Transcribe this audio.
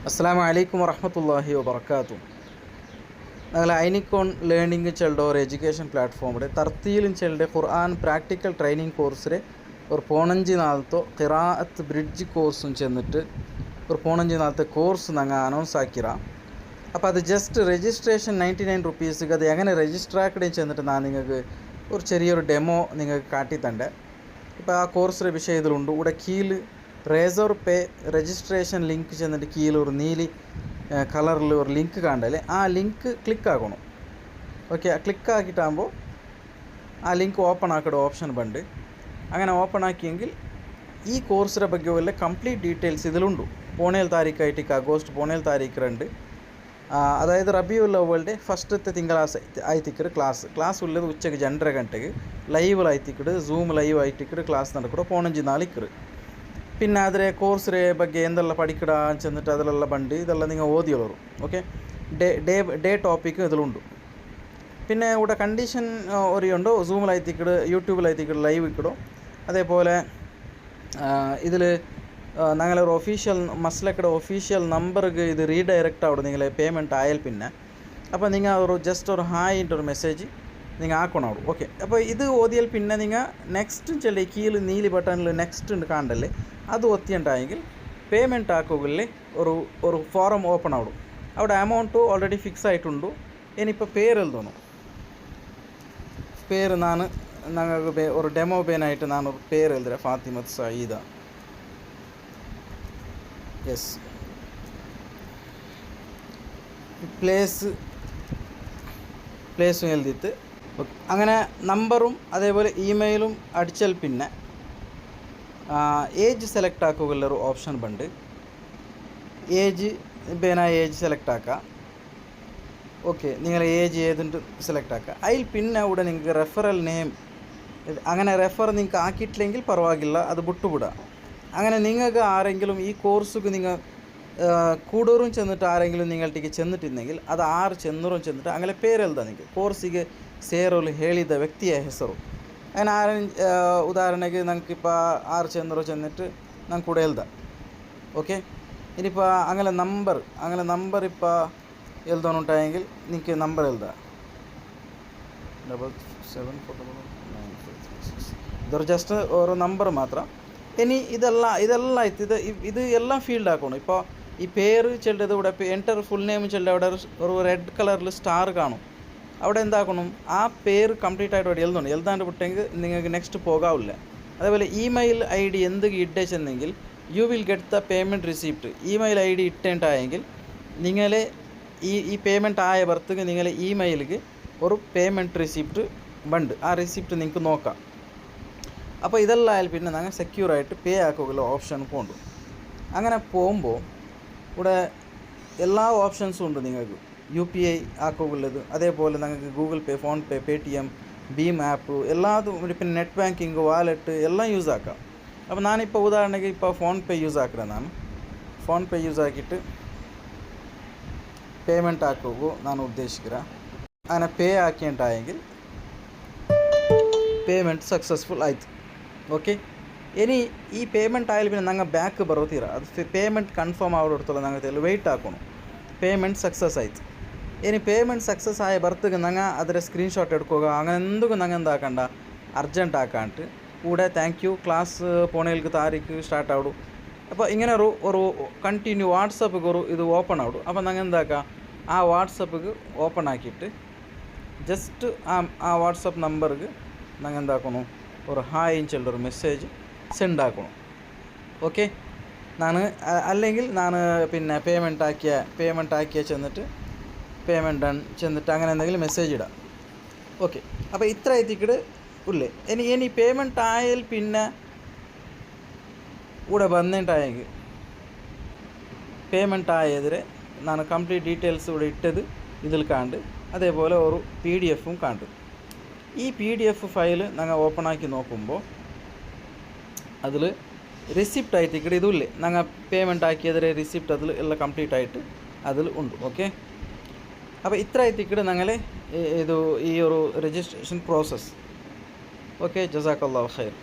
അസ്സലാമു അലൈക്കും വറഹ്മത്തുള്ളാഹി വബറകാതുഹു. ഞങ്ങൾ ഐനിക്കോൺ ലേണിംഗ് ചെല്ലുടെ ഒരു എഡ്യൂക്കേഷൻ പ്ലാറ്റ്ഫോമിടെ തർത്തീലും ചെല്ലുടെ ഖുർആൻ പ്രാക്ടിക്കൽ ട്രെയിനിങ് കോഴ്സിലെ ഒരു 14 ഖിറാഅത്ത് ബ്രിഡ്ജ് കോഴ്സും ചെന്നിട്ട് ഒരു 14 കോഴ്സ് ഞങ്ങൾ അനൗൺസ് ആക്കിറ. അപ്പോൾ അത് ജസ്റ്റ് രജിസ്ട്രേഷൻ 99 റുപ്പീസ്. അത് എങ്ങനെ രജിസ്റ്റർ ആക്കണേ ചെന്നിട്ട് ഞാൻ നിങ്ങൾക്ക് ഒരു ചെറിയൊരു ഡെമോ നിങ്ങൾക്ക് കാട്ടിത്തണ്ട്. ഇപ്പോൾ ആ കോഴ്സിലെ വിഷയം ഇതിലുണ്ട്. ഇവിടെ കീഴിൽ റേസർ പേ രജിസ്ട്രേഷൻ ലിങ്ക് ചെന്നിട്ട് കീഴിൽ ഒരു നീലി കളറിൽ ഒരു ലിങ്ക് കണ്ടല്ലേ, ആ ലിങ്ക് ക്ലിക്ക് ആക്കണം. ഓക്കെ, ക്ലിക്ക് ആക്കിയിട്ടാകുമ്പോൾ ആ ലിങ്ക് ഓപ്പൺ ആക്കിയ ഓപ്ഷൻ ഉണ്ട്. അങ്ങനെ ഓപ്പൺ ആക്കിയെങ്കിൽ ഈ കോഴ്സിനെ ಬಗ್ಗೆ വല്ല കംപ്ലീറ്റ് ഡീറ്റെയിൽസ് ഇതിലുണ്ട്. 17 താരീഖായിട്ട് ആഗസ്റ്റ് 17 താരീഖ് രണ്ട്, അതായത് റബിയുൽ അവ്വലിൻ്റെ ഫസ്റ്റത്തെ തിങ്കളാഴ്ച ആയിത്തിക്കട് ക്ലാസ് ഉള്ളത് ഉച്ചയ്ക്ക് 2:30 ഗಂಟೆಗೆ ലൈവ് ആയിത്തിക്കട് സൂം ലൈവ് ആയിത്തിക്കട് ക്ലാസ് നടക്കടോ 14 പിന്നെ അതിലെ കോഴ്സിനെ ಬಗ್ಗೆ എന്തെല്ലാം പഠിക്കട ചെന്നിട്ട് അതിലെല്ലാം ബണ്ട് ഇതെല്ലാം നിങ്ങൾ ഓതിയുള്ളൂ. ഓക്കെ, ഡേ ടോപ്പിക്ക് ഇതിലുണ്ട്. പിന്നെ ഇവിടെ കണ്ടീഷൻ ഒരെയുണ്ട്, സൂമിലായിത്തിക്കട് യൂട്യൂബിലായിത്തിക്കട് ലൈവ് ഇക്കടോ. അതേപോലെ ഇതിൽ ഞങ്ങളൊരു ഒഫീഷ്യൽ മസ്ലക്കടെ ഒഫീഷ്യൽ നമ്പർക്ക് ഇത് റീഡയറക്റ്റ് ആവും നിങ്ങൾ പേയ്മെൻറ്റ് ആയാൽ പിന്നെ. അപ്പോൾ നിങ്ങൾ ഒരു ജസ്റ്റ് ഒരു ഹായിൻ്റെ ഒരു മെസ്സേജ് നിങ്ങൾ ആക്കണം. ഓക്കെ, അപ്പോൾ ഇത് ഓതിയാൽ പിന്നെ നിങ്ങൾ നെക്സ്റ്റ് ചെല്ലി കീഴിൽ നീലി ബട്ടണിൽ നെക്സ്റ്റ് ഉണ്ട് കാണണ്ടല്ലേ, അത് ഒത്തിയുണ്ടായെങ്കിൽ പേയ്മെൻറ്റ് ആക്കുകയില്ലേ ഒരു ഫോറം ഓപ്പൺ ആവും. അവിടെ അമൗണ്ട് ഓൾറെഡി ഫിക്സ് ആയിട്ടുണ്ട്. ഇനിയിപ്പോൾ പേര് എഴുതണം. പേര് ഞങ്ങൾക്ക് ഒരു ഡെമോ പേനായിട്ട് ഞാനൊരു പേര് എഴുതുക, ഫാത്തിമത്ത് സയീദ. യെസ്, പ്ലേസും എഴുതിയിട്ട് അങ്ങനെ നമ്പറും അതേപോലെ ഇമെയിലും അടിച്ചാൽ പിന്നെ ഏജ് സെലക്ട് ആക്കുകയുള്ളൊരു ഓപ്ഷൻ ഉണ്ട്. ഏജ് സെലക്ട് ആക്കുക. ഓക്കെ, നിങ്ങൾ ഏജ് ഏതുണ്ട് സെലക്ട് ആക്കുക. അതിൽ പിന്നെ ഇവിടെ നിങ്ങൾക്ക് റെഫറൽ നെയിം, അങ്ങനെ റെഫർ നിങ്ങൾക്ക് ആക്കിയിട്ടില്ലെങ്കിൽ പരವಾಗಿല്ല, അത് വിട്ടുവിടുക. അങ്ങനെ നിങ്ങൾക്ക് ആരെങ്കിലും ഈ കോഴ്സുക്ക് നിങ്ങൾ കൂടൂറും ചെന്നിട്ട് ആരെങ്കിലും നിങ്ങൾട്ടിക്ക് ചെന്നിട്ടുണ്ടെങ്കിൽ അത് ആറ് ചെന്നൂറും ചെന്നിട്ട് അങ്ങനെ പേരെഴുതാം. നിങ്ങൾക്ക് കോഴ്സിಗೆ ಸೇರಲು ಹೇಳಿದ ವ್ಯಕ್ತಿಯ ಹೆಸರು അങ്ങനെ ഉദാഹരണക്ക് ഞങ്ങൾക്കിപ്പോൾ 6 ചെന്നൂറ് ചെന്നിട്ട് ഞങ്ങൾക്ക് കൂടെ എഴുതാം. ഓക്കെ, ഇനിയിപ്പോൾ അങ്ങനെ നമ്പർ ഇപ്പോൾ എഴുതാനുണ്ടായെങ്കിൽ നിങ്ങൾക്ക് നമ്പർ എഴുതാം 77449536. ഇതൊരു ജസ്റ്റ് ഒരു നമ്പർ മാത്രം. ഇനി ഇതെല്ലാം ഇത് എല്ലാം ഫീൽഡ് ആക്കണം. ഇപ്പോൾ ഈ പേര് ചെല്ലത് ഇവിടെ എൻ്റർ ഫുൾ നെയിം ചെല്ലത് അവിടെ ഒരു റെഡ് കളറിൽ സ്റ്റാർ കാണും. അവിടെ എന്താക്കണം, ആ പേര് കംപ്ലീറ്റ് ആയിട്ട് അവിടെ എഴുതാണ്ട് വിട്ടെങ്കിൽ നിങ്ങൾക്ക് നെക്സ്റ്റ് പോകാവില്ല. അതേപോലെ ഇമെയിൽ ഐ ഡി എന്തെങ്കിലും ഇട്ടേച്ചെന്നെങ്കിൽ you will get the payment receipt. Email I D ഇട്ടേണ്ടായെങ്കിൽ നിങ്ങളെ ഈ പേയ്മെൻറ്റ് ആയ ബർത്തക്ക് നിങ്ങളെ ഇമെയിലിക്ക് ഒരു പേയ്മെൻറ്റ് റിസീപ്റ്റ് ഉണ്ട്. ആ റിസീപ്റ്റ് നിങ്ങൾക്ക് നോക്കാം. അപ്പോൾ ഇതെല്ലാം ആയാൽ പിന്നെ ഞങ്ങൾ സെക്യൂറായിട്ട് പേ ആക്കുകയുള്ള ഓപ്ഷൻ പോകണ്ടു. അങ്ങനെ പോകുമ്പോൾ ഇവിടെ എല്ലാ ഓപ്ഷൻസും ഉണ്ട്. നിങ്ങൾക്ക് UPI ആക്കുകയുള്ളത്, അതേപോലെ നിങ്ങൾക്ക് Google Pay, PhonePe, Paytm, ഭീം ആപ്പ് എല്ലാതും, പിന്നെ നെറ്റ് ബാങ്കിങ്, വാലറ്റ് എല്ലാം യൂസ് ആക്കാം. അപ്പോൾ ഞാനിപ്പോൾ ഉദാഹരണക്ക് ഇപ്പോൾ ഫോൺ പേ യൂസ് ആക്കുന്നത്. ഫോൺ പേ യൂസ് ആക്കിയിട്ട് പേയ്മെൻറ്റ് ആക്കുക ನಾನು ഉദ്ദേശിക്കുക. അങ്ങനെ പേ ആക്കിയിട്ടായെങ്കിൽ പേയ്മെൻറ്റ് സക്സസ്ഫുൾ ആಯ್ತು. ഓക്കെ, ഇനി ഈ പേയ്മെൻറ്റ് ആയാലും പിന്നെ ഞങ്ങൾ ಬ್ಯಾಕ್ ಬರೋತೀರ. ಅದು ಪೇಮೆಂಟ್ ಕನ್ಫರ್ಮ್ ಆಗೋಡ್ತಲ್ಲ ഞങ്ങൾക്ക് വെയിറ്റ് ആക്കണം. പേയ്മെൻറ്റ് സക്സസ് ആಯ್ತು. ഇനി പേയ്മെൻറ്റ് സക്സസ് ആയ ബർത്തക്ക് ഞങ്ങൾ അതിൻ്റെ സ്ക്രീൻഷോട്ട് എടുക്കുക. അങ്ങനെ എന്തും ഞങ്ങൾ എന്താക്കണ്ട, അർജൻറ്റ് ആക്കാണ്ട് കൂടെ thank you class പോണേൽക്ക് Tariq start ആവിടും. അപ്പോൾ ഇങ്ങനെ ഒരു കണ്ടിന്യൂ വാട്സപ്പിക്ക് ഇത് ഓപ്പൺ ആവിടും. അപ്പോൾ ഞങ്ങൾ എന്താക്കാം, ആ വാട്സപ്പിക്ക് ഓപ്പൺ ആക്കിയിട്ട് ജസ്റ്റ് ആ വാട്സപ്പ് നമ്പർക്ക് ഞങ്ങൾ എന്താക്കണം, ഒരു ഹായ് ചെല്ലൊരു മെസ്സേജ് സെൻഡ് ആക്കണം. ഓക്കെ, അല്ലെങ്കിൽ പിന്നെ പേയ്മെൻറ്റ് ആക്കിയ ചെന്നിട്ട് പേയ്മെൻറ്റ് ഡൺ ചെന്നിട്ട് അങ്ങനെ എന്തെങ്കിലും മെസ്സേജ് ഇടാം. ഓക്കെ, അപ്പോൾ ഇത്ര എത്തിക്കിട് ഉള്ളേ. ഇനി പേയ്മെൻറ്റ് ആയാൽ പിന്നെ ഇവിടെ വന്നിട്ടായെങ്കിൽ പേയ്മെൻറ്റ് ആയതിരെ ನಾನು കംപ്ലീറ്റ് ഡീറ്റെയിൽസ് ഇവിടെ ഇട്ടത് ഇതിൽ കാണ്ട്, അതേപോലെ ഒരു PDF കാണ്ട്. ഈ PDF ഫയൽ ഞങ്ങൾ ഓപ്പൺ ആക്കി നോക്കുമ്പോൾ അതിൽ റിസിപ്റ്റ് ആയിട്ട് ഇവിടെ ഇതുമില്ലേ, ഞങ്ങൾ പേയ്മെൻറ്റ് ആക്കിയതിരെ റിസിപ്റ്റ് അതിൽ എല്ലാം കംപ്ലീറ്റ് ആയിട്ട് അതിൽ ഉണ്ട്. ഓക്കെ, അപ്പോൾ ഇത്ര ആയിട്ട് ഞങ്ങൾ ഈ ഒരു രജിസ്ട്രേഷൻ പ്രോസസ്സ്. ഓക്കെ, ജസാക്കല്ലാഹു ഖൈർ.